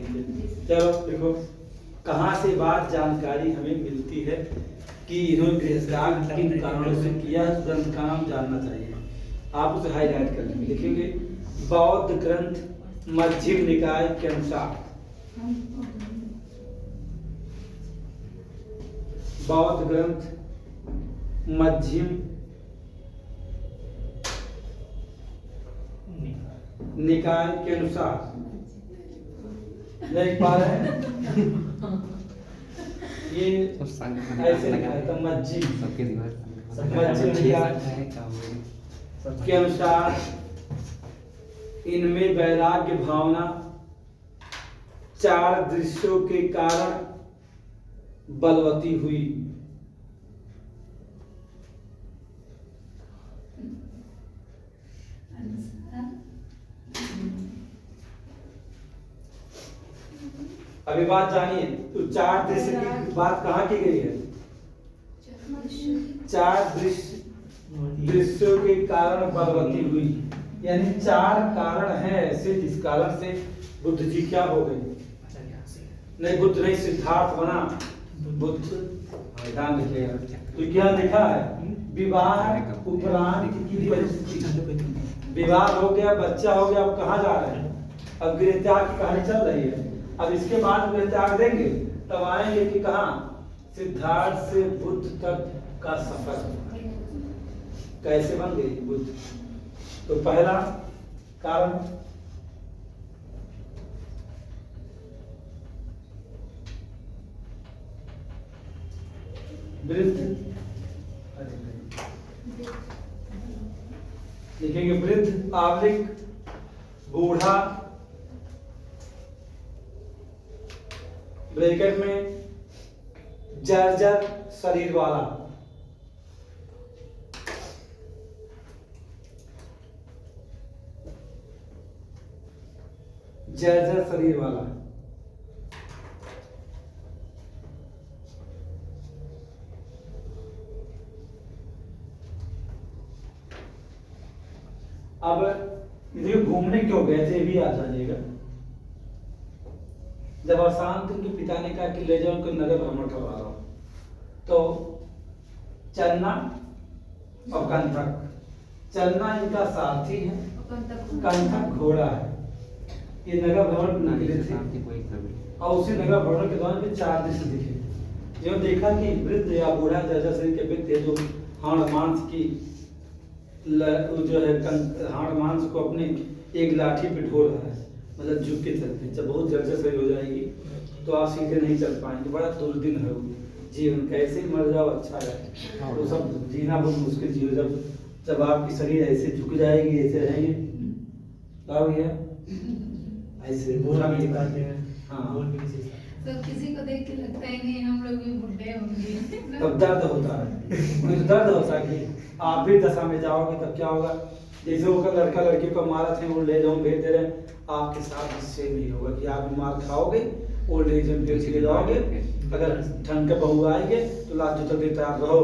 ठीक है। चलो देखो कहाँ से बात जानकारी हमें मिलती है कि इन्होंने गृहस्थ किन कारणों से किया, ग्रंथ का नाम जानना चाहिए। आप उसे हाईलाइट कर लेंगे, लिखेंगे बौद्ध ग्रंथ मध्यम निकाय के अनुसार, बौद्ध ग्रंथ मध्यम निकाय के अनुसार। देख पा रहे हैं ये ऐसे लिखा है तो मध्यम निकाय के अनुसार इनमें वैराग्य भावना 4 दृश्यों के कारण बलवती हुई। अभी बात जानिए तो 4 दृश्य की बात कहाँ की गई है? 4 दृश्यों के कारण बलवती हुई, यानी 4 कारण हैं ऐसे जिस कारण से बुद्ध जी क्या हो गए? नहीं बुद्ध नहीं, सिद्धार्थ बना बुद्ध। ध्यान रखिएगा तो क्या लिखा है? विवाह उपरांत की परिस्थिति, विवाह हो गया, बच्चा हो गया, अब कहाँ जा रहे हैं? अब गृह त्याग की कहानी चल रही है। अब इसके बाद गृह त्याग देंगे तब आएंगे कि कहाँ? सिद्धार्थ से बुद्ध तक का सफर कैसे बन गई बुद्ध। तो पहला कारण वृद्ध, लिखेंगे वृद्ध आवलिक बूढ़ा ब्रैकेट में जर्जर शरीर वाला, जर्जर शरीर वाला। अब ये घूमने क्यों गए थे भी याद जानिएगा। जब अशांत उनके पिता ने कहा कि ले जाओ उनको नगर भ्रमण करवा रहा हूं, तो चलना और कंथक, चलना इनका सारथी है, कंथक घोड़ा है। ये नगर भ्रमण निकले थे और उसी नगर भ्रमण के दौरान भी 4 दृश्य दिखे। जो देखा कि वृद्ध या बूढ़ा जर्जर शरीर के व्यक्ति जो हाड़ मांस की जो है हाड़ मांस को अपने एक लाठी पे ढो रहा है, मतलब झुक के चलते हैं। जब बहुत जर्जर शरीर हो जाएगी तो आप सीधे नहीं चल पाएंगे, बड़ा दुर्दिन है जीवन। कैसे मर जाओ अच्छा है, तो सब जीना बहुत मुश्किल जीवन। जब आपकी शरीर ऐसे झुक जाएगी, ऐसे रहेंगे क्या भैया ऐसे बूढ़ा भी दिखाते हैं। हाँ तो किसी को देख के लगता है नहीं हम लोग भी बुढ़े होंगे। तब दर्द होता है, मुझे दर्द होता है कि आप भी दशा में जाओगे तब क्या होगा। जैसे वो लड़का लड़की को मारा थे, वो ले जाओ भेज दे रहे, आपके साथ इससे नहीं होगा कि आप भी मार खाओगे, ओल्ड एज में फिर चले जाओगे। अगर ढंग के बहू आएंगे तो लास्ट जो तक तैयार रहो,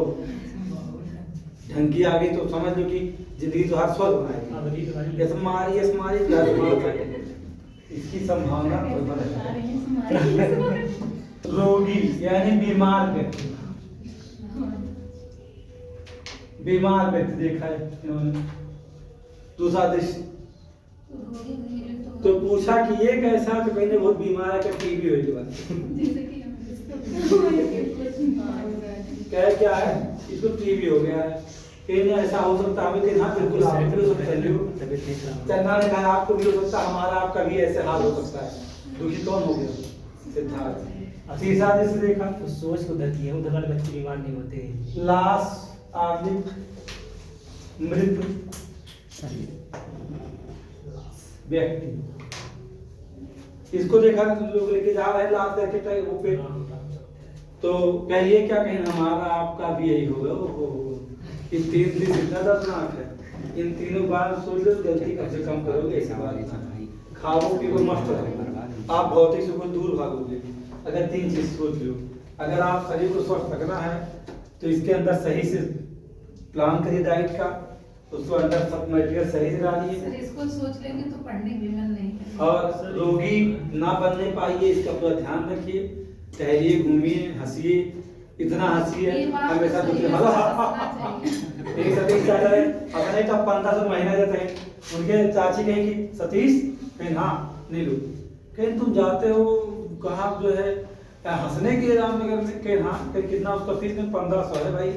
ढंग की आ गई तो समझ लो कि जिंदगी तो हर स्वर्ग बनाएगी। ऐसे मारी इसकी संभावना रोगी यानी बीमार व्यक्ति, बीमार व्यक्ति देखा है इन्होंने। दूसरा दृश्य तो पूछा कि ये कैसा, तो कहने बहुत बीमार है, टीबी हो गई बात। कह क्या है, इसको टीबी हो गया है। कहने ऐसा हो सकता है कि हाँ बिल्कुल आप भी हो सकता है। चन्ना ने कहा आपको भी हो सकता है, हमारा आपका भी ऐसे हाल हो सकता है। दुखी कौन हो गया? सिद्धार्थ। तीसरा दृश्य देखा तो सोच को दर्द है, उधर वाले बच्चे बीमार नहीं होते। लाश आवलिक मृत व्यक्ति, इसको देखा लोग लेके जा रहे हैं लाश करके वो पे, तो कहिए क्या कहें हमारा आपका भी यही होगा। इन 3 दिन इतना दर्दनाक है, इन तीनों बार सोच लो गलती कम से कम करोगे। ऐसी बात खाओ पीओ मस्त रहो, आप भौतिक सुख से दूर भागोगे। अगर 3 चीज सोच लो, अगर आप शरीर को स्वस्थ रखना है तो इसके अंदर सही से प्लान करिए डाइट का, उसको अंदर सब मटेरियल सही से डालिए। सर इसको सोच लेंगे तो पढ़ने भी मन नहीं करेगा। और रोगी ना बनने पाइए, इसका पूरा ध्यान रखिए। टहलिए, घूमिए, हंसिए, इतना हंसिए ये बात हमेशा तो सही दूसरे है, हेलो चाहिए। एक सतीश चाचा है अपने का 1500 महीना देते हैं। उनके चाची कहेगी सतीश, कहीं हाँ नीलू, कहीं तुम जाते हो कहाँ जो है हंसने के रामनगर में, कहीं हाँ कहीं कितना उसका फीस में 1500 है भाई।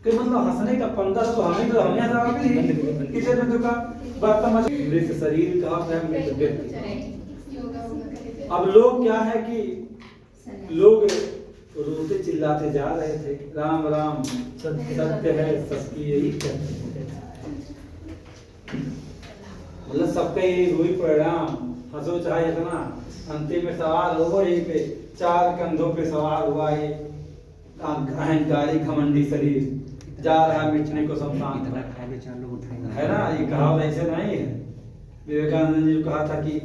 कि मतलब हंसने का 1500 तो हमें तो हमें हजार किचन में दुकान बर्तन मत शरीर का योगा वोगा करे। अब लोग क्या है कि लोग रोते चिल्लाते जा रहे थे, राम राम सत्य है, सबकी यही कहते हैं। मतलब सबका यही हुई परिणाम, हंसो चाहे इतना, अंतिम में सवाल होगा यही पे, 4 कंधों पे सवार हुआ ये अहंकारी घमंडी शरीर, जा रहा मिटने को शमशान है ना। ये कहावत ऐसे नहीं है। विवेकानंद जी ने कहा था कि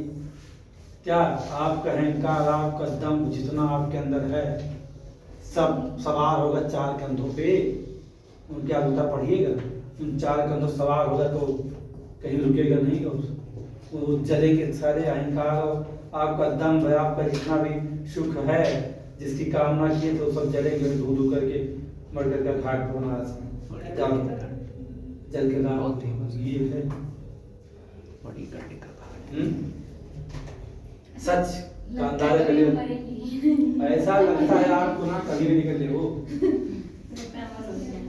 क्या आपका अहंकार, आपका दम जितना आपके अंदर है सब सवार होगा 4 कंधों पे। उनके आलूता पढ़िएगा, उन 4 कंधों सवार होगा तो कहीं रुकेगा नहीं, और वो चलेंगे सारे अहंकार और आपका दम है, आपका जितना भी सुख है जिसकी कामना किए तो सब जलेंगे, धू धू करके मर करके घाट पर बना जल के रात ये है सच का अंदाजा करिए। ऐसा लगता है आपको ना कभी भी निकल ले वो।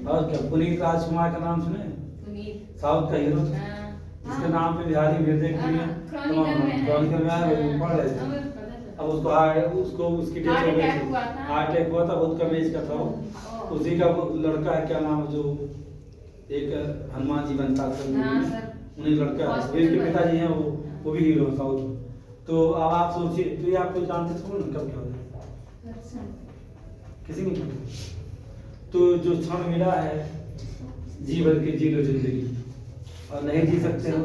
और क्या पुनीत राजकुमार का नाम सुने? साउथ का हीरो इसके नाम पे बिहारी म्यूजिक क्रॉनिकल में आया, वो पढ़ रहे थे। अब उसको उसकी डेथ हो गई थी, हार्ट अटैक हुआ था, बहुत कम एज का था वो। उसी का वो लड़का है, क्या नाम है जो एक हनुमान जी बनता था उन्हीं लड़का है, उसके पिताजी हैं वो भी हीरो साउथ। तो अब आप सोचिए, तो ये आपको जानते थे ना कब क्या हो जाए किसी ने तो जो क्षण मिला है जी भर के जी लो जिंदगी, और नहीं जी सकते हो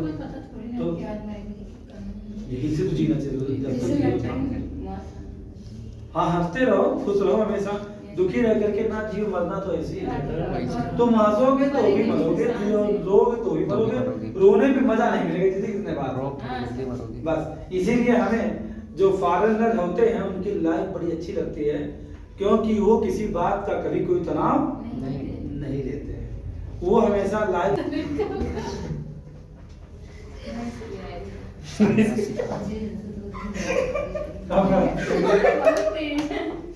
तो यही से तो जीना चाहिए। हाँ हंसते रहो, खुश रहो हमेशा, दुखी रह करके ना जियो, मरना तो ऐसे ही है। तुम हंसोगे तो भी मरोगे, रोगे तो भी मरोगे, रोने पे मजा नहीं मिलेगा जिसे किसने बात। बस इसीलिए हमें जो फॉरेनर होते हैं उनकी लाइफ बड़ी अच्छी लगती है, क्योंकि वो किसी बात का कभी कोई तनाव नहीं लेते हैं, वो हमेशा लाइफ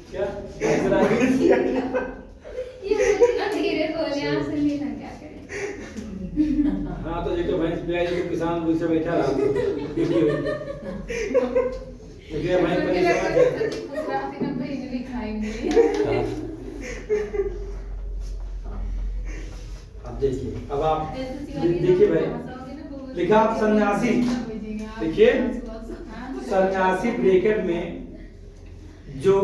क्या धीरे बोले आप सुनिए ना क्या करें। हाँ तो देखो भैंस ब्याज तो किसान मुझ से बैठा रहा देखिए भैंस अब देखिए, अब आप देखिए भाई लिखा आप सन्यासी, देखिए सन्यासी ब्रैकेट में जो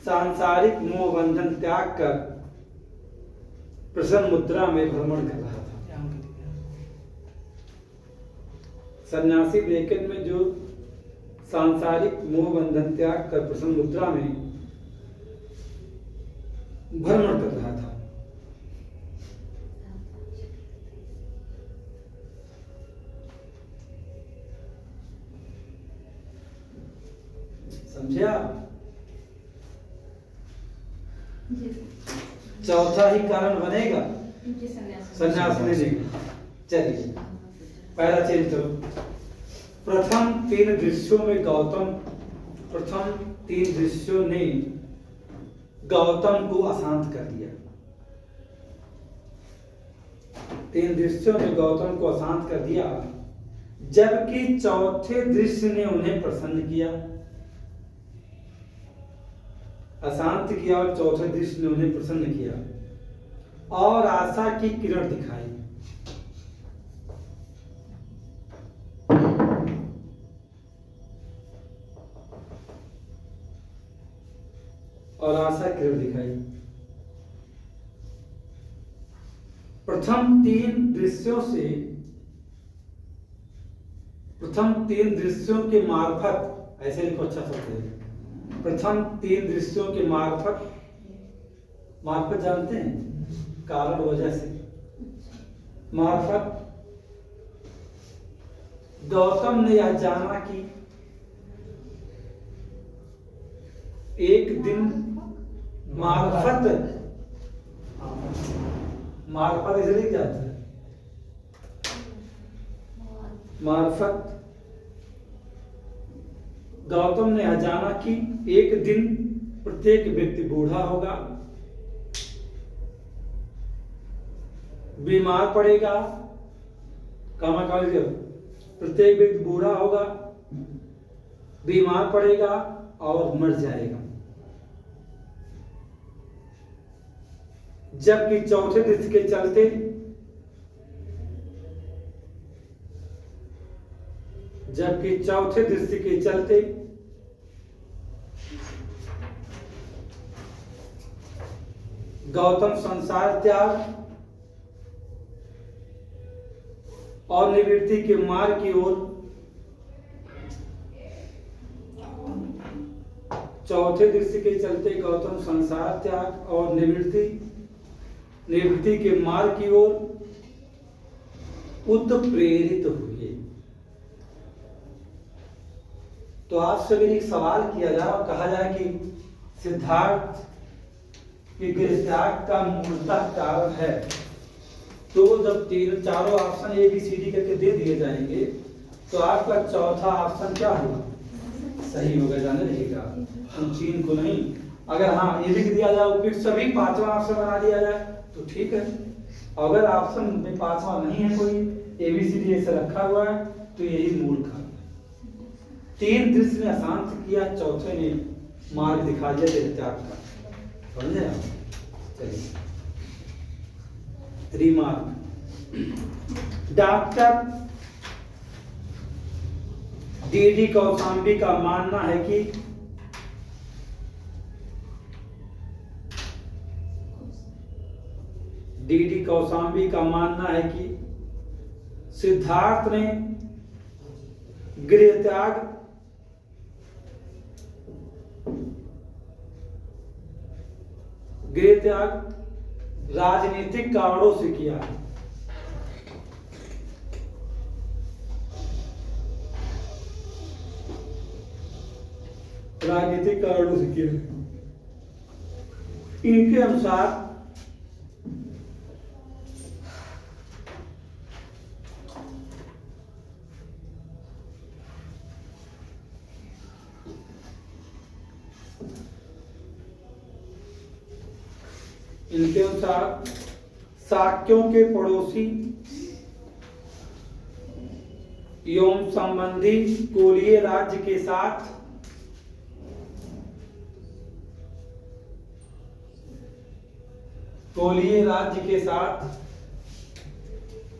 सांसारिक मोह बंधन त्याग कर प्रसन्न मुद्रा में भ्रमण कर रहा था। सन्यासी ब्रैकेट में जो सांसारिक मोह बंधन त्याग कर प्रसन्न मुद्रा में भ्रमण कर रहा था। समझे आप? चौथा ही कारण बनेगा सन्यास लेने का। चलिए पहला चेंज करो। प्रथम 3 दृश्यों में प्रथम 3 दृश्यों ने गौतम को अशांत कर दिया। 3 दृश्यों ने गौतम को अशांत कर दिया, जबकि चौथे दृश्य ने उन्हें प्रसन्न किया। अशांत किया और चौथे दृश्य ने उन्हें प्रसन्न किया और आशा की किरण दिखाई। और आशा किरण दिखाई। प्रथम 3 दृश्यों के मार्फत, ऐसे लिखो अच्छा शब्द है, प्रथम 3 दृश्यों के मार्फत जानते हैं, कारण वजह से मार्फत गौतम ने यह जाना कि एक दिन मार्फत मार्फत इसलिए क्या होता है? मार्फत गौतम ने यह जाना कि एक दिन प्रत्येक व्यक्ति बूढ़ा होगा, बीमार पड़ेगा। कामा काली प्रत्येक व्यक्ति बूढ़ा होगा, बीमार पड़ेगा और मर जाएगा। जबकि चौथे दृश्य के चलते गौतम संसार त्याग और निवृत्ति के मार्ग की ओर चौथे दृश्य के चलते गौतम संसार त्याग और निवृत्ति के मार्ग की ओर उत्प्रेरित हुए। तो आपसे भी एक सवाल किया जाए और कहा जाए कि सिद्धार्थ के गृह त्याग का मूलतः कारण है, तो जब चारों option A B C D करके दे दिए जाएंगे तो आपका चौथा ऑप्शन क्या होगा? सही होगा। जाने रहिएगा, हम चीन को नहीं। अगर हाँ ये लिख दिया जाए उपयुक्त सभी पांचवा ऑप्शन बना दिया जाए तो ठीक है। अगर ऑप्शन में पांचवा नहीं है कोई, ए बी सी डी ऐसे रखा हुआ है, तो यही मूल कारण है। तीन दृश्य ने अशांत किया, चौथे ने मार्ग दिखा दिया त्याग का। समझे आप? चलिए रिमार्क। डॉक्टर डी कौशाम्बी का मानना है कि डी कौशाम्बी का मानना है कि सिद्धार्थ ने गृह त्याग राजनीतिक कारणों से किया है। राजनीतिक कारणों से किया है। इनके अनुसार शाक्यों के पड़ोसी एवं संबंधी कोलीय राज्य के साथ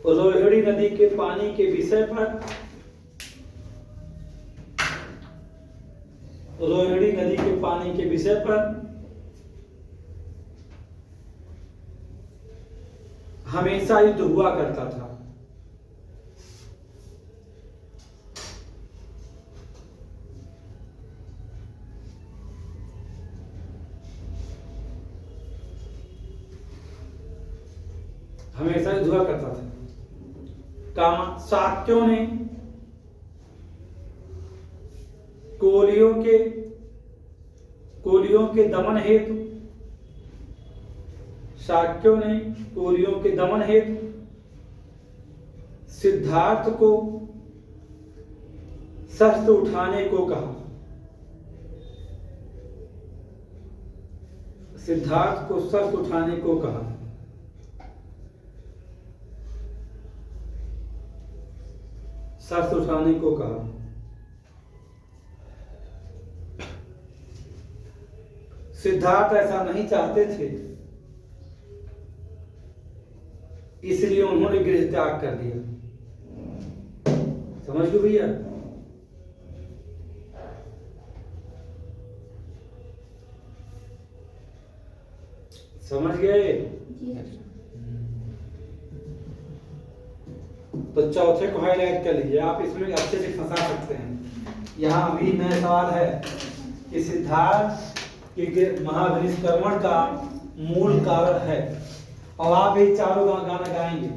रोहिणी नदी के पानी के विषय पर हमेशा युद्ध हुआ करता था। शाक्यों ने कोलियों के दमन हेतु सिद्धार्थ को शस्त्र उठाने को कहा। सिद्धार्थ ऐसा नहीं चाहते थे, इसलिए उन्होंने गृह त्याग कर दिया। समझ गए भैया? समझ गए? तो चौथे को हाईलाइट कर लीजिए आप, इसमें अच्छे से फंसा सकते हैं। यहाँ अभी नया सवाल है कि सिद्धार्थ के महाविनिष्क्रमण का मूल कारण है। और आप ये चारों गाना गाएंगे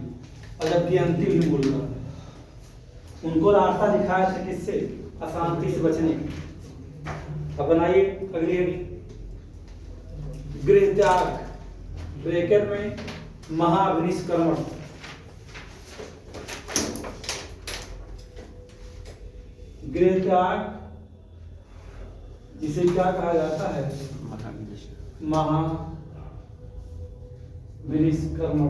और जबकि अंतिम ही मूल कर्म है। उनको रास्ता दिखाया था किससे? अशांति से बचने का। अब बनाइए अगली गृह त्याग ब्रैकेट में महाविनिष्क्रमण। गृह त्याग जिसे क्या कहा जाता है? महाविनिष्क्रमण।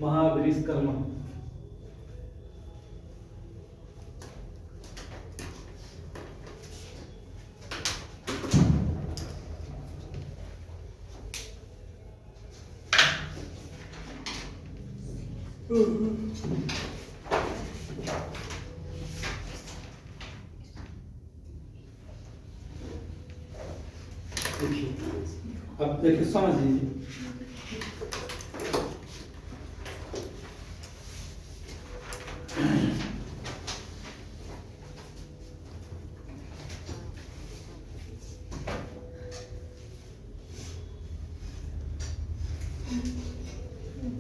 महाविनिष्क्रमण देखिए, अब देखिए समझ लीजिए।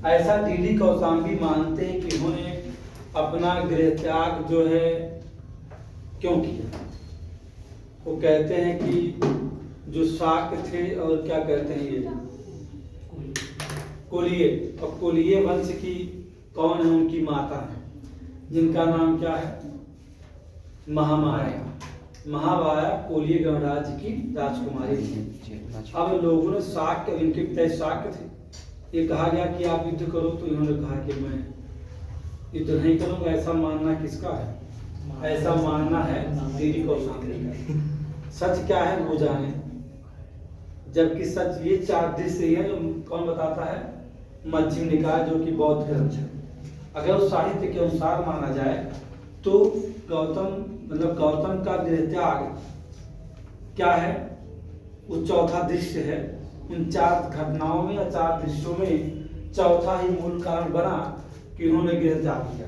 ऐसा डीडी कौशाम्बी मानते हैं कि उन्होंने अपना गृह त्याग जो है क्यों किया। वो कहते हैं कि जो शाक्य थे और क्या कहते हैं ये कोलिये, और कोलिये वंश की कौन है? उनकी माता है जिनका नाम क्या है? महामाया। महामाया कोलिये गणराज्य की राजकुमारी थी। अब लोगों ने शाक्य, इनके पिता शाक्य थे, ये कहा गया कि आप युद्ध करो, तो इन्होंने कहा कि मैं युद्ध नहीं करूंगा। ऐसा मानना किसका है? ऐसा मानना है डीडी कौशाम्बी का। सच क्या है वो जाने, जबकि सच ये 4 दृश्य है जो कौन बताता है? मध्यम निकाय, जो कि बौद्ध ग्रंथ है। अगर उस साहित्य के अनुसार माना जाए तो गौतम का गृह त्याग क्या है? वो चौथा दृश्य है। उन 4 घटनाओं में या 4 दृश्यों में चौथा ही मूल कारण बना कि उन्होंने गृह त्याग किया।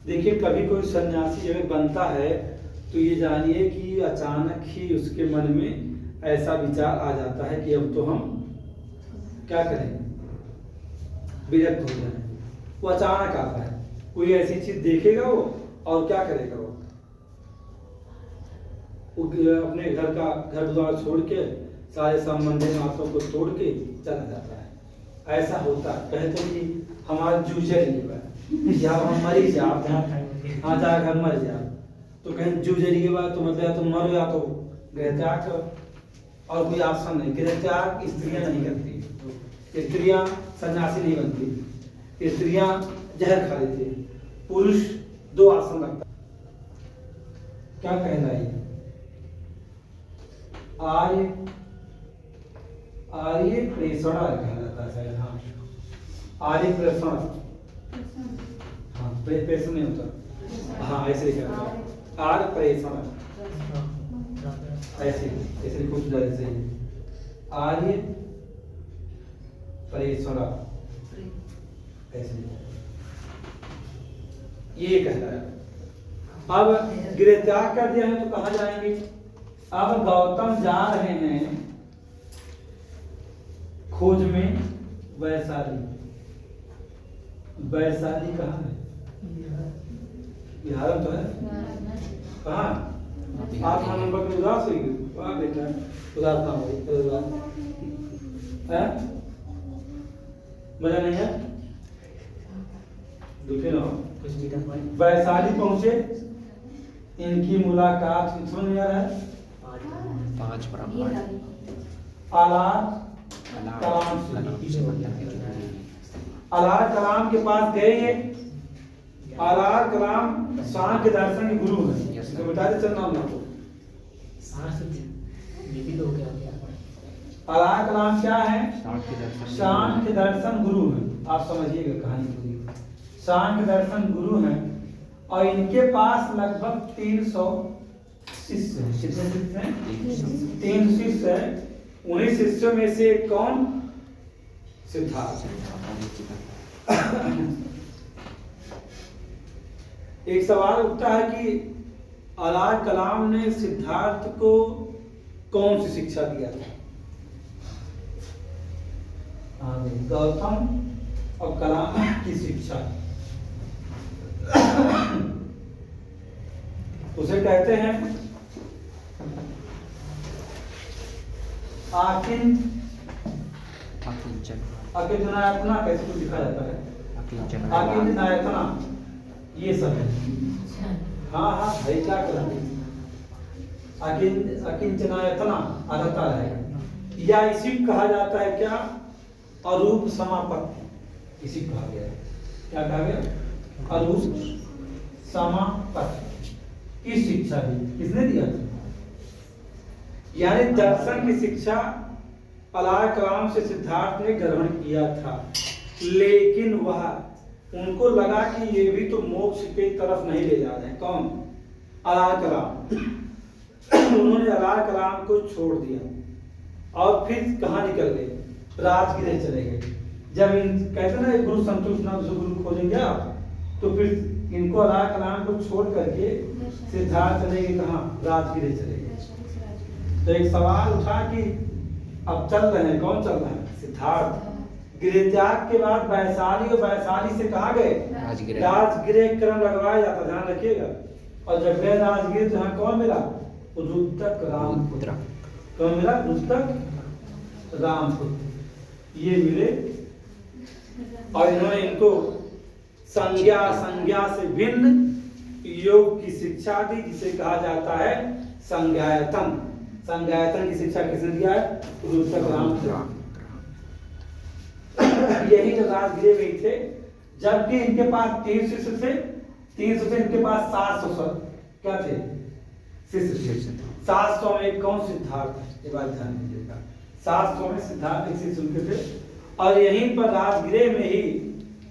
देखिए, कभी कोई सन्यासी जब बनता है तो ये जानिए कि अचानक ही उसके मन में ऐसा विचार आ जाता है कि अब तो हम क्या करें? विरक्त हो जाए। वो अचानक आता है, कोई ऐसी चीज देखेगा वो और क्या करेगा? वो अपने घर द्वार छोड़ के सारे संबंधी नातों को तोड़ के चला जाता है। ऐसा होता है। कहते हैं कि हमारा जूझे या हम मरी जाओ, हाँ जाकर मर जाओ, तो कहीं जूझे बात तो मतलब या तो मरो या तो गृह त्याग करो, और कोई ऑप्शन नहीं। गृह त्याग स्त्रियां नहीं करती, स्त्रियां सन्यासी नहीं बनती, स्त्रियां जहर खा लेती है। पुरुष 2 आसन रखता। क्या कहलाए? आर्य प्रेषण कहलाता है। हाँ, आर्य प्रेषण। हाँ, प्रेषण नहीं होता। हाँ, ऐसे ही कहता है आर्य प्रेषण। ऐसे कुछ ज्यादा सही है। आर्य प्रेषण ऐसे ये कहता है। अब गृह त्याग कर दिया है तो कहाँ जाएंगे? अब गौतम जा रहे हैं खोज में वैशाली। वैशाली कहाँ है? बिहार में तो है। कहाँ? 8 नंबर में उदास हुई। वहाँ बेटा उदास ना हो, मजा नहीं है, दुखी ना हो। वैशाली पहुंचे, इनकी मुलाकात समझ में आ रहा है। 5 ब्राह्मण अलार कलाम के पास गए। ये अलार कलाम सांख्य दर्शन के गुरु हैं। तो बता दे चल नाम को। अलार कलाम क्या है? सांख्य दर्शन गुरु हैं। आप समझिएगा कहानी पूरी। सांख्य दर्शन गुरु हैं और इनके पास लगभग 300 शिष्य हैं। कितने शिष्य हैं? 3 शिष्य हैं। उन्हीं शिष्यों में से कौन? सिद्धार्थ। एक सवाल उठता है कि अलार कलाम ने सिद्धार्थ को कौन सी शिक्षा दिया था? गौतम और कलाम की शिक्षा उसे कहते हैं आकिंचनायतना। कैसे कुछ लिखा जाता है आकिंचनायतना, ये सब है। हाँ हाँ भाई क्या कराते अकिंचनायतना अर्हता रहेगा, या इसी कहा जाता है क्या अरूप समापत्ति, इसी कहा गया है। क्या कहा गया अरूप समापत्ति की शिक्षा दी। किसने दिया था? यानी दर्शन की शिक्षा अलाय कलाम से सिद्धार्थ ने ग्रहण किया था, लेकिन वह उनको लगा कि ये भी तो मोक्ष की तरफ नहीं ले जा रहे हैं। कौन? अलाय कलाम। उन्होंने अलाय कलाम को छोड़ दिया और फिर कहाँ निकल गए? राजगृह चले गए। जब इन कहते ना गुरु संतुष्ट ना गुरु खोजेंगे आप, तो फिर इनको अलाय कलाम को छोड़ करके सिद्धार्थ चले गए। कहाँ? राजगृह चले गए। तो एक सवाल उठा कि अब चल रहे हैं, कौन चल रहा है? सिद्धार्थ। गृह त्याग के बाद वैशाली, और वैशाली से कहाँ गए? राजगृह क्रम लगवाया जाता, ध्यान रखिएगा। और जब गए राजगृह तो यहाँ कौन मिला? रुद्रक रामपुत्र। कौन मिला? रुद्रक रामपुत्र, ये मिले। और इन्होंने इनको संज्ञा से भिन्न योग की शिक्षा दी, जिसे कहा जाता है संज्ञायतन। संज्ञायतन की शिक्षा किसने दिया है? रुद्रक रामपुत्र। यही तो राजगृह में थे, जबकि इनके पास 3 शिष्य थे। 300 से इनके पास 700 क्या थे? शिष्य। 700 में कौन? सिद्धार्थ। ये बात ध्यान दीजिएगा, 700 में सिद्धार्थ एक शिष्य उनके थे। और यहीं पर राजगृह में ही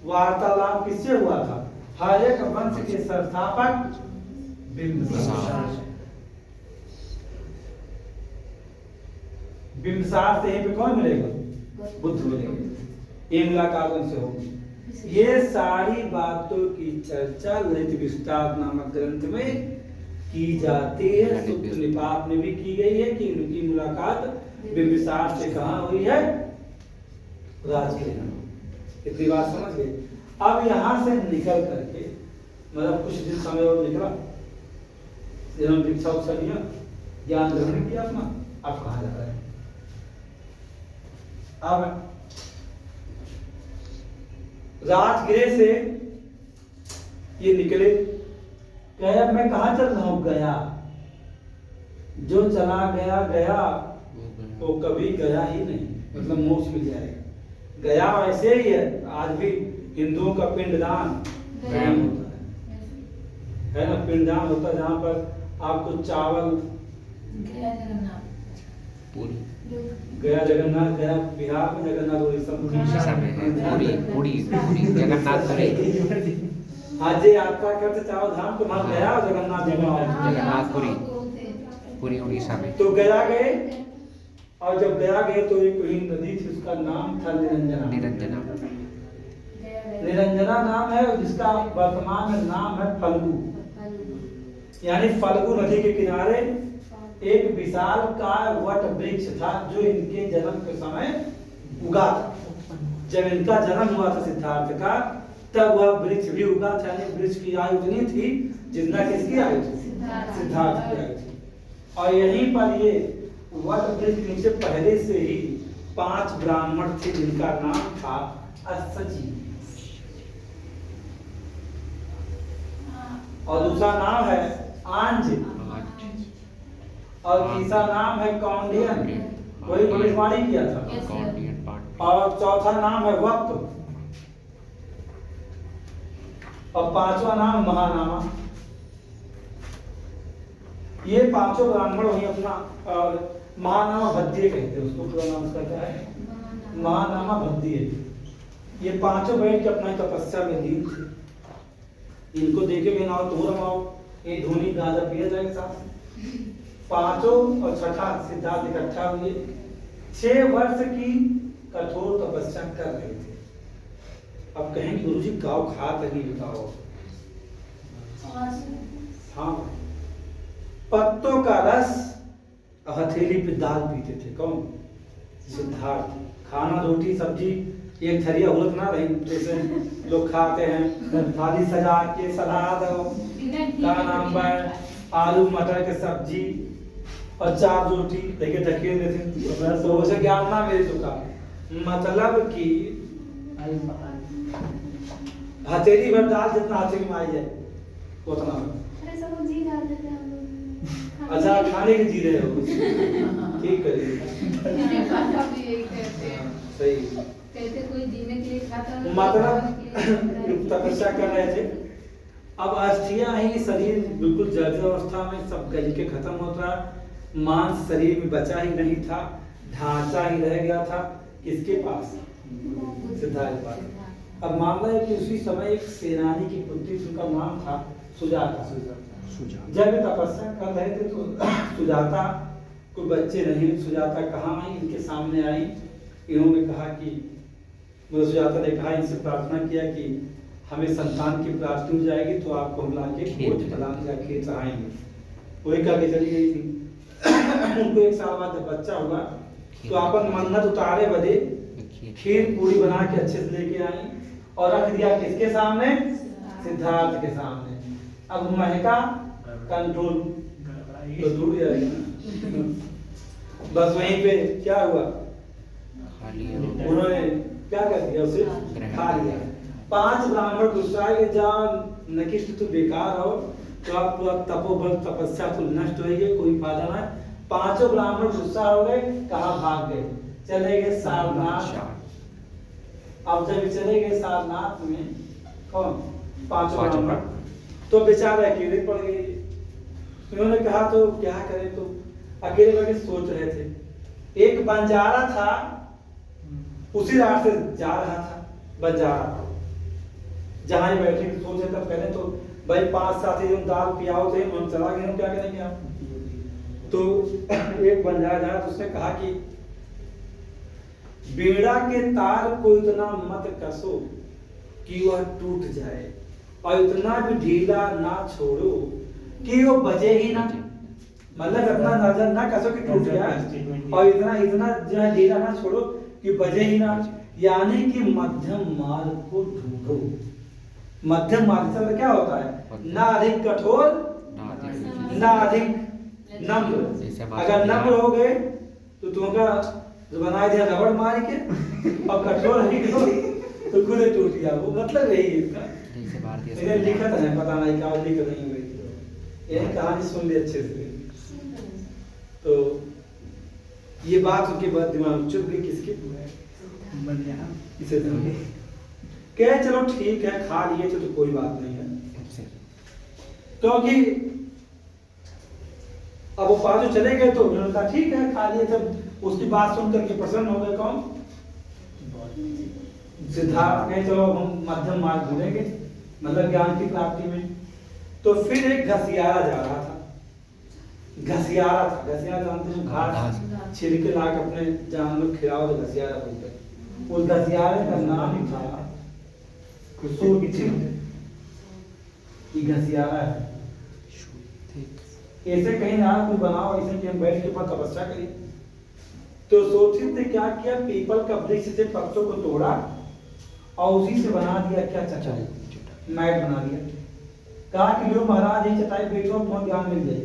वार्तालाप किससे हुआ था? हर्यक वंश के संस्थापक बिंबिसार। बिंबिसार से यहीं पे कौन मिलेगा? बुद्ध मिलेंगे। ये मुलाकात उनसे होगी। ये सारी बातों की चर्चा ललित विस्तार नामक ग्रंथ में की जाती है। सूत्र निपात में भी की गई है कि उनकी मुलाकात बिंबिसार से कहाँ हुई है? राजगृह में। इतनी बात समझ गए। अब यहाँ से निकल करके मतलब कुछ दिन समय और निकला, दीक्षा उत्सव लिया, ज्ञान ग्रहण किया अपना। अब कहाँ जा रहे हैं? अब राजगृह से ये निकले, कहे अब मैं कहाँ चल रहा हूँ? गया। जो चला गया गया, वो कभी गया ही नहीं, मतलब मोक्ष मिल जाएगा। गया ऐसे ही है। आज भी हिंदुओं का पिंडदान होता है ना? पिंडदान होता है जहाँ पर आपको चावल, गया जगन्नाथ, गया बिहार में जगन्नाथ उड़ीसा में जगन्नाथपुरी। आज यात्रा करते चावल धाम को वहाँ गया जगन्नाथ जगन्नाथपुरी पूरी उड़ीसा में। तो गया गए, और जब गया गए तो एक नदी थी, उसका नाम था निरंजना। निरंजना नाम है, जिसका वर्तमान में नाम है फल्गु। यानी फल्गु नदी के किनारे एक विशाल काय वट वृक्ष था, जो इनके जन्म के समय उगा था। जब इनका जन्म हुआ था सिद्धार्थ का, तब वह वृक्ष भी उगा था। यानी वृक्ष की आयु इतनी थी जितना किसकी आयु थी? सिद्धार्थ की आयु थी। और यहीं पर ये वट वृक्ष के नीचे पहले से ही 5 ब्राह्मण थे, जिनका नाम था असची, और दूसरा नाम है आंज, और तीसरा नाम है कौंडियन, वही भविष्यवाणी किया था, और चौथा नाम है वक्त, और 5वां नाम महानामा। ये 5 ब्राह्मण वही अपना महानामा भद्दीय कहते हैं उसको। पूरा नाम उसका क्या है? महानामा भद्दीय। ये 5 बैठ के अपना तपस्या में लीन थे। इनको देखेंगे ना तो रमाओ, ये धोनी गाजा पिया जाएगा साथ। 5 और 6ठा सिद्धार्थ इकट्ठा हुए, 6 वर्ष की कठोर तपस्या कर रहे थे। अब कहेंगे गुरुजी गाँव खा कर नहीं बताओ। हाँ, पत्तों का रस हथेली पे दाल पीते थे। कौन? सिद्धार्थ। खाना रोटी सब्जी एक थरिया उलट ना रही, जैसे लोग खाते हैं थाली सजा के सलाद और क्या नाम है आलू मटर के सब्जी और 4 रोटी लेके ढकेल देते, तो उसे ज्ञान ना मेरे चुका। मतलब कि हथेली भर दाल जितना हथेली में आई जाए उतना। अरे सब जी डाल देते हैं हम लोग। अच्छा खाने के जी रहे हो, ठीक करिए। मेरे पापा भी यही कहते हैं। सही। कहते कोई जीने के लिए खाता है, मतलब तपस्या कर रहे थे, अब अस्थियां ही शरीर बिल्कुल जर्जर अवस्था में सब गल के खत्म होता, मांस शरीर में बचा ही नहीं था, ढांचा ही रह गया था। किसके पास? सिद्धार्थ के पास। अब मामला है कि उसी समय एक सेनानी की पुत्री थी, उनका नाम था सुजाता। जब वे तपस्या कर रहे थे तो सुजाता को बच्चे नहीं, सुजाता कहाँ आई? इनके सामने आई। इन्होंने कहा कि सुजाता ने कहा, इनसे प्रार्थना किया कि हमें संतान की प्राप्ति हो जाएगी तो आपको हम लाके भोज खिलाने या खीर चढ़ाएंगे। वही करके चली गई थी। उनको 1 साल बाद जब बच्चा हुआ तो अपन मन्नत उतारे बदे खीर पूरी बना के अच्छे से लेके आई और रख दिया किसके सामने? सिद्धार्थ के सामने। अब महका कंट्रोल तो दूर जाएगा। बस वहीं पे क्या हुआ, उन्होंने क्या कर दिया, उसे खा लिया। 5 ब्राह्मण गुस्सा के जाओ नकिष्ट तो बेकार हो, तो आप पूरा तपोबल तपस्या तो नष्ट हो गई, कोई फायदा ना। 5 ब्राह्मण गुस्सा हो गए, कहाँ भाग गए? चले गए सारनाथ। अब जब चले गए सारनाथ में कौन? 5 ब्राह्मण, तो बेचारे अकेले पड़ गए। उन्होंने कहा तो क्या करें, तो अकेले बैठे सोच रहे थे। एक बंजारा था उसी रास्ते जा रहा था, बंजारा जहाँ ही बैठे सोचे तब पहले तो भाई 5 साथी जो दाल पियाओ थे हम चला गए, हम क्या करेंगे आप? तो एक बंजारा जा तो उसने कहा कि बेड़ा के तार को इतना मत कसो कि वह टूट जाए और इतना भी ढीला ना छोड़ो कि वो बजे ही ना। मतलब अपना नजर ना कसो कि टूट जाए और इतना जो है ढीला ना छोड़ो कि बजे ही ना। यानी कि मध्यम मार्ग को ढूंढो। मध्यम मार्ग से क्या होता है? ना अधिक कठोर ना अधिक नम्र। अगर नम्र हो गए तो तुमका बना दिया रबड़ मार के, और कठोर नहीं तो खुद टूट गया। वो मतलब यही है इसका। लिखत है, पता नहीं क्या लिख नहीं हुई, यही कहानी सुन ली अच्छे से। तो ये बात उनके बाद दिमाग में चुप गई, किसकी? इसे कहे चलो ठीक है खा लिए तो कोई बात नहीं है, क्योंकि अब वो पांचों चले गए तो उन्होंने कहा ठीक है खा लिए। जब उसकी बात सुन करके प्रसन्न हो गए कौन? सिद्धार्थ। कहे चलो हम मध्यम मार्ग ढूंढेंगे, मतलब ज्ञान की प्राप्ति में। तो फिर एक घसियारा जा रहा था। घसियारा था, घसियारा जानते हो? घास छिलके लाके अपने जानवर खिलाओ तो घसियारा बोलते हैं। उस घसियारे का नाम ही था कुसुम की छिलके। ये घसियारा है। ऐसे कहीं ना कोई बनाओ ऐसे कि हम बैठ के ऊपर तपस्या करें। तो सोचित ने क्या किया, पीपल का वृक्ष से पत्तों को तोड़ा और उसी से बना दिया क्या चटाई, मैट बना दिया। कहा कि लो महाराज ये चटाई बैठो बहुत ज्ञान मिल जाए,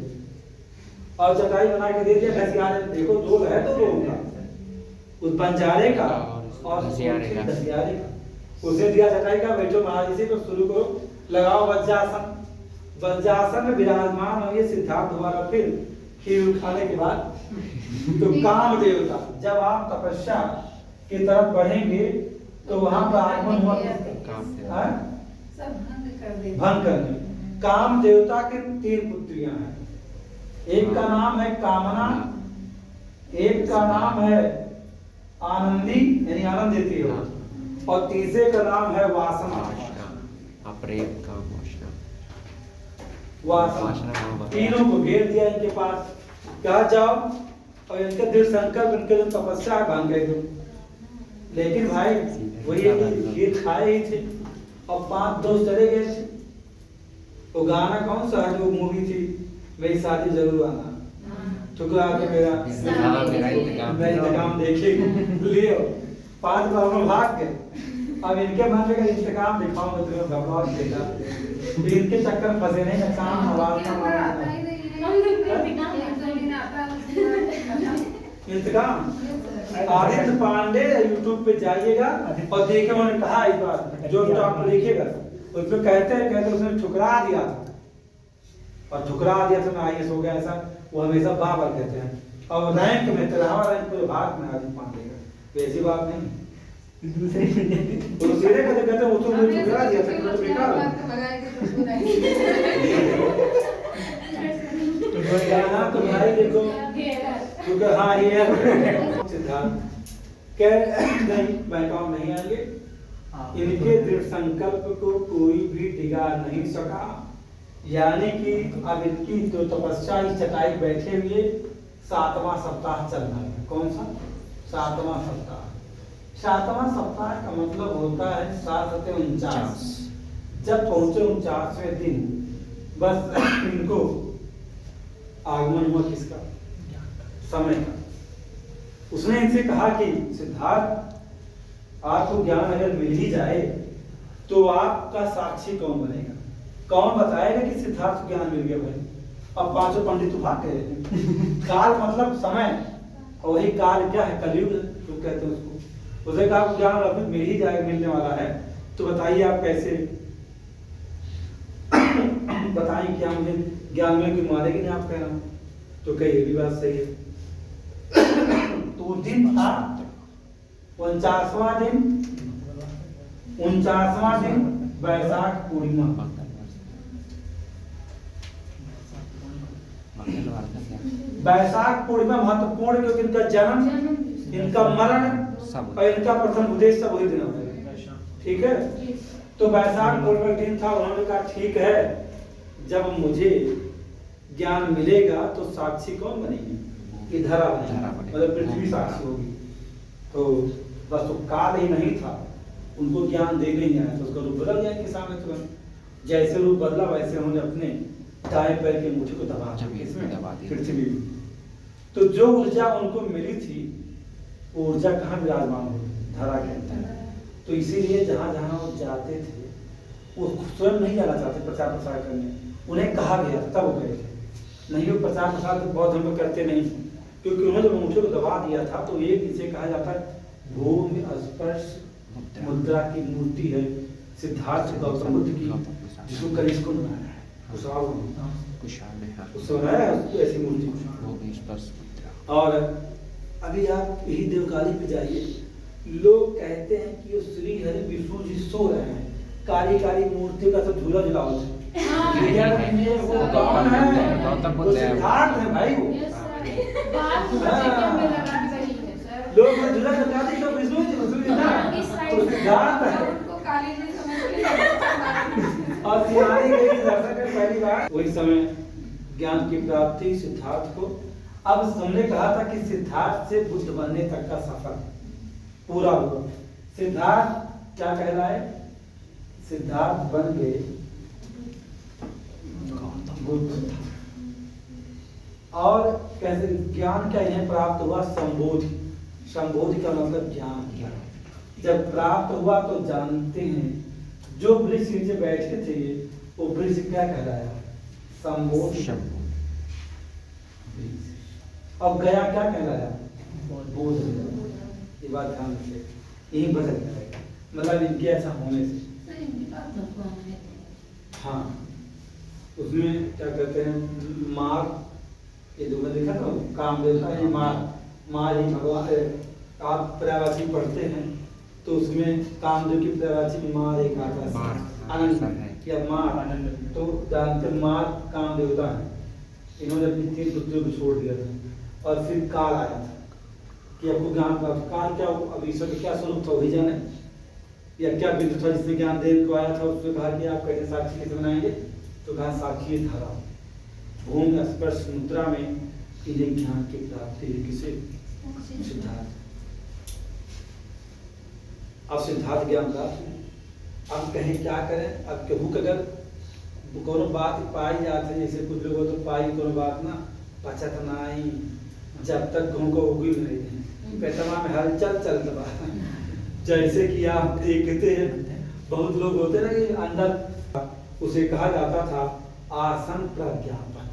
और चटाई बना के दे दिया। घसियारे देखो दो है तो दो का, उस बंजारे का और घसियारे का। उसे दिया चटाई का, बैठो महाराज इसी को शुरू करो, लगाओ वज्रासन। वज्रासन में विराजमान हो ये सिद्धार्थ द्वारा। फिर खीर खाने के बाद तो काम देवता, जब आप तपस्या की तरफ बढ़ेंगे तो वहां पर आगमन हुआ भंग करने। काम देवता के 3 पुत्रियां हैं। एक का नाम है कामना, एक का नाम है आनंदी यानी आनंद देती हो, और तीसरे का नाम है वासना। वासना। तीनों को घेर दिया इनके पास, कहा जाओ और इनका दृढ़ संकल्प, इनके जो तपस्या भांग गए थे। लेकिन भाई वही खीर खाए ही थे और 5 दोस्त चले गए थे। वो गाना कौन सा जो मूवी थी, मेरी शादी जरूर आना, ठुकरा के मेरा इंतकाम देखेगी, लियो 5 बार में भाग गए। अब इनके मन में इंतकाम दिखाऊंगा तुम्हें भगवान देगा, फिर इनके चक्कर में फंसे नहीं ना, काम हवाल का मामला इंतकाम। आदित्य पांडे यूट्यूब पे जाइएगा और देखे, उन्होंने कहा एक बार जो आप लिखेगा उसमें कहते उसने ठुकरा दिया और ठुकरा दिया तो IAS हो गया ऐसा, वो हमेशा बाबर कहते हैं। और रैंक में तेरहवां रैंक पूरे भारत में आदित्य पांडे का, ऐसी बात नहीं। दूसरे कहते वो तो मुझे ठुकरा दिया था, तो बेकार तो भाई देखो, क्योंकि हाँ ये सिद्धार्थ नहीं बैकआउट नहीं आएंगे, इनके दृढ़ संकल्प को कोई भी डिगा नहीं सका। यानी कि अब इनकी तो तपस्या ही चटाई बैठे हुए 7वां सप्ताह चल रहा है। कौन सा 7वां सप्ताह? 7वां सप्ताह का मतलब होता है 7 सत्ते 49। जब पहुंचे 49वें दिन बस इनको आगमन हुआ किसका? समय का। उसने इनसे कहा कि सिद्धार्थ आपको ज्ञान अगर मिल ही जाए तो आपका साक्षी कौन बनेगा? कौन बताएगा कि सिद्धार्थ को ज्ञान मिल गया भाई? अब 5 पंडित तो भाग गए। काल मतलब समय, और वही काल क्या है? कलयुग तो कहते हैं उसको। उसने कहा ज्ञान अभी मिल ही जाएगा, मिलने वाला है, तो बताइए आप कैसे बताएं, क्या मुझे ज्ञान में कोई मारेगी नहीं? आप कह रहे हो तो कहीं ये भी बात सही है। तो दिन था 49वां दिन, 49वां दिन बैसाख पूर्णिमा। बैसाख पूर्णिमा महत्वपूर्ण क्योंकि इनका जन्म, इनका मरण और इनका प्रथम उद्देश्य सब वही दिन है। ठीक है, तो बैसाख पूर्णिमा दिन था। उन्होंने कहा ठीक है, जब मुझे ज्ञान मिलेगा तो साक्षी कौन बनेगी? ये धरा बनेगी, मतलब पृथ्वी साक्षी होगी। तो बस तो काल ही नहीं था, उनको ज्ञान दे नहीं आया तो उसका रूप बदल गया इनके सामने तुरंत। जैसे रूप बदला वैसे उन्होंने अपने दाएं पैर के मुट्ठी को दबा दिया पृथ्वी में। तो जो ऊर्जा उनको मिली थी वो ऊर्जा कहाँ विराजमान हुई? धरा के अंदर। तो इसीलिए जहाँ जहाँ वो जाते थे वो स्वयं नहीं जाना चाहते प्रचार प्रसार करने, उन्हें कहा गया तब वो गए थे। नहीं वो प्रचार प्रसार तो बहुत हम लोग करते नहीं, क्योंकि उन्होंने जब अंगूठे को दबा दिया था तो एक इसे कहा जाता है भूमि स्पर्श मुद्रा की मूर्ति है सिद्धार्थ गौतम बुद्ध की, जिसको कनिष्क को बनाया है, उसको बनाया है उसको ऐसी मूर्ति। और अभी आप यही देवकाली पे जाइए, लोग कहते हैं कि वो श्री हरि विष्णु जी सो रहे हैं, काली काली मूर्ति का तो झूला झुलाओ है। वो कौन है? वो सिद्धार्थ है भाई। वो लोग झूला झुलाते हैं तो विष्णु जी तो सिद्धार्थ है। और तिवारी गई दर्शन कर पहली बार, वही समय ज्ञान की प्राप्ति सिद्धार्थ को। अब हमने कहा था कि सिद्धार्थ से बुद्ध बनने तक का सफर पूरा हुआ। सिद्धार्थ क्या कह रहा है? सिद्धार्थ बन गए बुद्ध। और कैसे ज्ञान क्या इन्हें प्राप्त हुआ? संबोधि। संबोधि का मतलब ज्ञान। जब प्राप्त हुआ तो जानते हैं जो वृक्ष नीचे बैठे थे वो वृक्ष क्या कहलाया? संबोधि। अब गया क्या कहलाया? बोध। ये बात ध्यान रखिए, यही बदल जाएगा, मतलब इनके ऐसा होने से। हाँ, उसमें क्या कहते हैं मार, ये जो मैंने देखा था काम देवता है मार ही भगवान। आप पर्यायवाची पढ़ते हैं तो उसमें कामदेव की पर्यायवाची मार एक आता है, आनंद या मार, तो जानते मार काम देवता है। इन्होंने अपनी 3 पुत्रों को छोड़ दिया था और फिर काल आया था कि आपको ज्ञान प्राप्त। काल क्या, अब ईश्वर का क्या स्वरूप था वही जाने, या क्या बिंदु था जिसने ज्ञान देने को आया था? उसने कहा कि आप कैसे साक्षी कैसे बनाएंगे? तो कहा साक्षी धारा, भूमि स्पर्श मुद्रा में इन्हें ज्ञान की प्राप्ति है। किसे? सिद्धार्थ। अब सिद्धार्थ ज्ञान प्राप्त। अब कहें क्या करें? अब केहू अगर कोनो बात पाई जाती है, जैसे कुछ लोगों तो पाई कोनो बात ना पचत नाई, जब तक घूम को उगी नहीं है पेटवा में हलचल चल दबा जैसे कि आप देखते हैं बहुत लोग होते हैं ना कि अंदर उसे कहा जाता था आसन प्राध्यापक।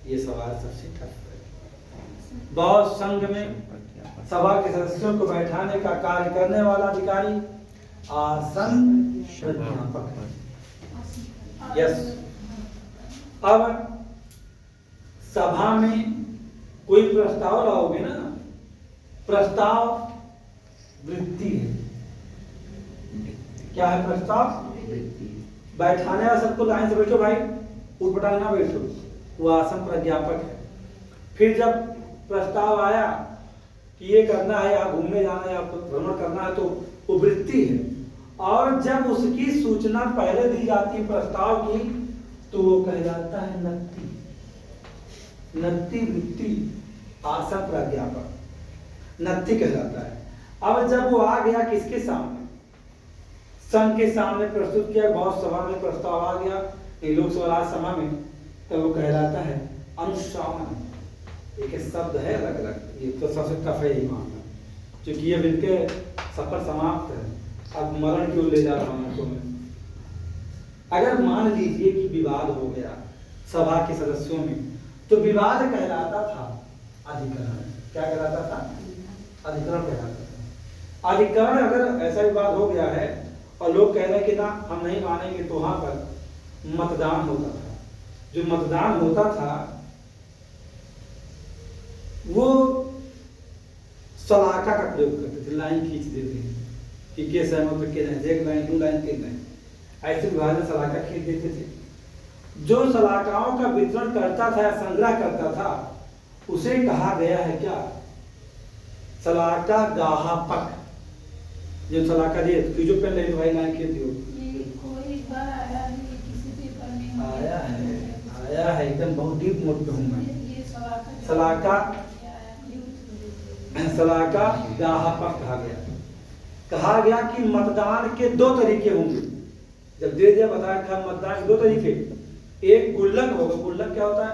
ये सवाल सबसे टफ है। बहुत संघ में सभा के सदस्यों को बैठाने का कार्य करने वाला अधिकारी आसन प्राध्यापक है। यस। अब सभा में कोई प्रस्ताव लाओगे ना, प्रस्ताव वृत्ति है। क्या है प्रस्ताव? बैठाने वाला सबको लाइन से बैठो भाई, उठपटांग ना बैठो, वो आसन प्राध्यापक है। फिर जब प्रस्ताव आया कि ये करना है, या घूमने जाना है, या भ्रमण करना है, तो वो वृत्ति है। और जब उसकी सूचना पहले दी जाती है प्रस्ताव की, तो वो कहलाता है नत्ति। नत्ति वृत्ति आसन प्राध्यापक नत्ति कहलाता है। अब जब वो आ गया किसके सामने? संघ के सामने प्रस्तुत किया, बहुत सभा में प्रस्ताव आ गया लोकसभा राज्यसभा में, तो वो कहलाता है अनुश्रावण। एक शब्द है अलग अलग, ये तो सबसे टफ है ये मामला, क्योंकि ये इनके सफर समाप्त है। अब मरण क्यों ले जा रहा हूं तुम्हें। अगर मान लीजिए कि विवाद हो गया सभा के सदस्यों में, तो विवाद कहलाता था अधिकरण। क्या कहलाता था? अधिकरण कहलाता था। अधिकरण अगर ऐसा विवाद हो गया है और लोग कह रहे हैं कि ना हम नहीं मानेंगे, तो वहां पर मतदान होता था। जो मतदान होता था वो सलाका का प्रयोग करते थे, लाइन खींच देते हैं कि के सहमत के नहीं, एक लाइन दो लाइन तीन लाइन, ऐसे विभाजन सलाका खींच देते थे। जो सलाकाओं का वितरण करता था या संग्रह करता था उसे कहा गया है क्या? सलाका गाहापक। जो सलाका दिए तो जो पेन ले भाई लाइन खींच दियो। कोई बार आया है किसी पेपर में, आया है एकदम बहुत डीप मोड पे हूं मैं। सलाका गाहापक कहा गया कि मतदान के दो तरीके होंगे। जब दे दिया बताया था मतदान के दो तरीके, एक गुल्लक होगा। गुल्लक क्या होता है?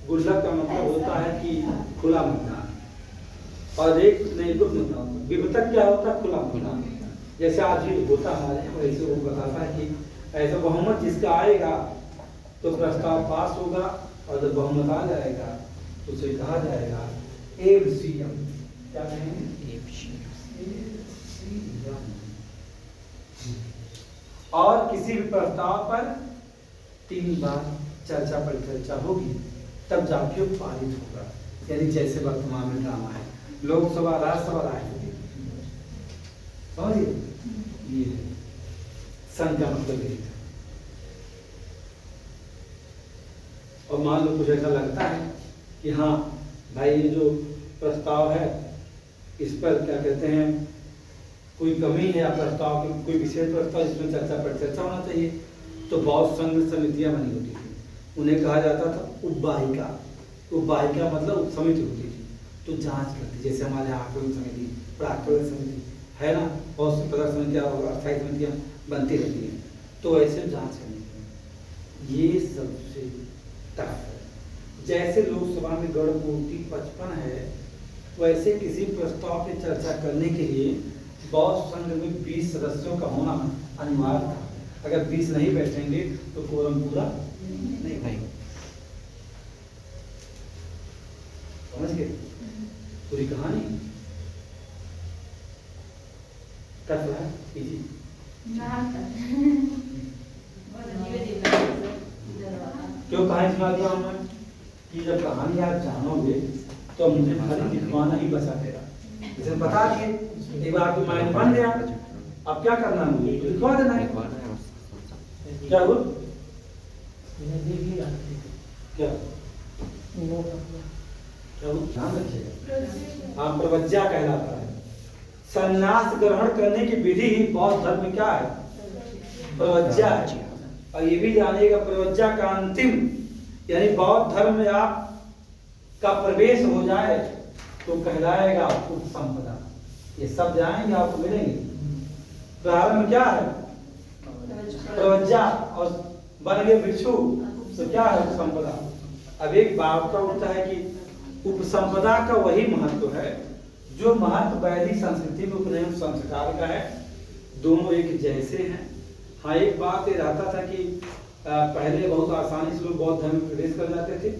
गुल्लक का मतलब होता है कि खुला मतदान, और एक नहीं मतदान विभतक क्या होता है? खुला मतदान। जैसे आज भी होता है वैसे वो बताता है कि ऐसा बहुमत जिसका आएगा तो प्रस्ताव पास होगा, और जब बहुमत आ जाएगा तो उसे कहा जाएगा एवसीएम। क्या कहेंगे? और किसी भी प्रस्ताव पर 3 बार चर्चा परिचर्चा होगी तब जाके पारित होगा। यानी जैसे वर्तमान में ड्रामा है, लोकसभा राज्यसभा राष्ट्रपति, समझिए ये संघ का मतलब यही था। और मान लो कुछ ऐसा लगता है कि हाँ भाई ये जो प्रस्ताव है इस पर क्या कहते हैं कोई कमी है, या प्रस्ताव की कोई विशेष प्रस्ताव जिसमें चर्चा परिचर्चा होना चाहिए, तो बहुत संघ समितियां बनी होती थी। उन्हें कहा जाता था उपवाहिका। उपवाहिका मतलब उप समिति होती थी, तो जांच करती, जैसे हमारे यहाँ आकलन समिति, प्राकलन समिति है ना, बहुत सी पदक समितियाँ और अस्थायी समितियाँ बनती रहती हैं, तो ऐसे जांच करनी। ये सबसे टफ है। जैसे लोकसभा में गणपूर्ति 55 है, वैसे किसी प्रस्ताव की चर्चा करने के लिए बहुत संघ में 20 सदस्यों का होना अनिवार्य था। अगर 20 नहीं बैठेंगे तो कोरम पूरा नहीं। समझ गए पूरी कहानी? टफ है इजी? क्यों कहानी सुना दिया हूं मैं कि जब कहानी आप जानोगे तो मुझे खाली लिखवाना ही बचा देगा। जैसे बता दिए, एक बार आपको माइंड बन गया, अब क्या करना है? मुझे लिखवा देना है। क्या हुआ? क्या ध्यान रखिएगा। हाँ, प्रवज्जा कहलाता है। संन्यास ग्रहण करने की विधि ही बौद्ध धर्म में क्या है? प्रवज्जा है। और ये भी जानिएगा प्रवज्जा का अंतिम यानी बौद्ध धर्म में आप का प्रवेश हो जाए तो कहलाएगा उपसंपदा। ये सब जाएंगे आपको मिलेंगे। प्रारंभ क्या है? प्रवज्जा, और बन गए भिक्षु तो क्या है? उपसंपदा। अब एक बात का उठता है कि उपसंपदा का वही महत्व है जो महत्व वैदिक संस्कृति में उपनयन संस्कार का है, दोनों एक जैसे हैं। हाँ, एक बात ये रहता था कि पहले बहुत आसानी से लोग बौद्ध धर्म में प्रवेश कर जाते थे,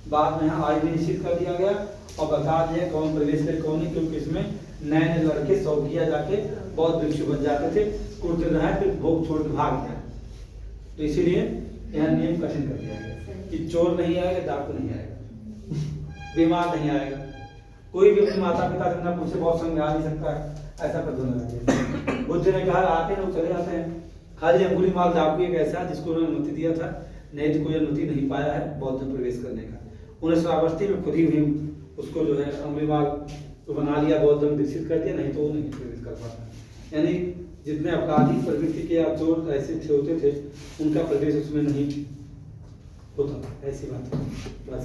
बाद में यहाँ आयु भी निश्चित कर दिया गया और बता दिया कौन प्रवेश करे कौन नहीं, क्योंकि इसमें नए नए लड़के सौगिया जाके बौद्ध भिक्षु बन जाते थे, कुर्ते रहे फिर भोग छोड़ के भाग गया। तो इसीलिए यहाँ नियम कठिन कर दिया गया कि चोर नहीं आएगा, डाकू नहीं आएगा, बीमार नहीं आएगा, कोई भी अपने माता पिता से ना पूछे बहुत संग में आ नहीं सकता है, ऐसा प्रतिबंध लगा दिया। बुद्ध ने कहा आते हैं लोग चले जाते हैं, खाली अंगुलीमाल डाकू एक ऐसा जिसको उन्होंने अनुमति दिया था, नहीं तो कोई अनुमति नहीं पाया है बौद्ध में प्रवेश करने का। उन्हें श्रावस्ती में खुद ही उसको जो है अंगुलीमाल तो बना लिया, बौद्ध में दीक्षित कर दिया, नहीं तो वो नहीं प्रवेश कर पाता। यानी जितने अपराधी प्रवृत्ति के या चोर ऐसे थे होते थे, उनका प्रवेश उसमें नहीं होता, ऐसी बात है बस।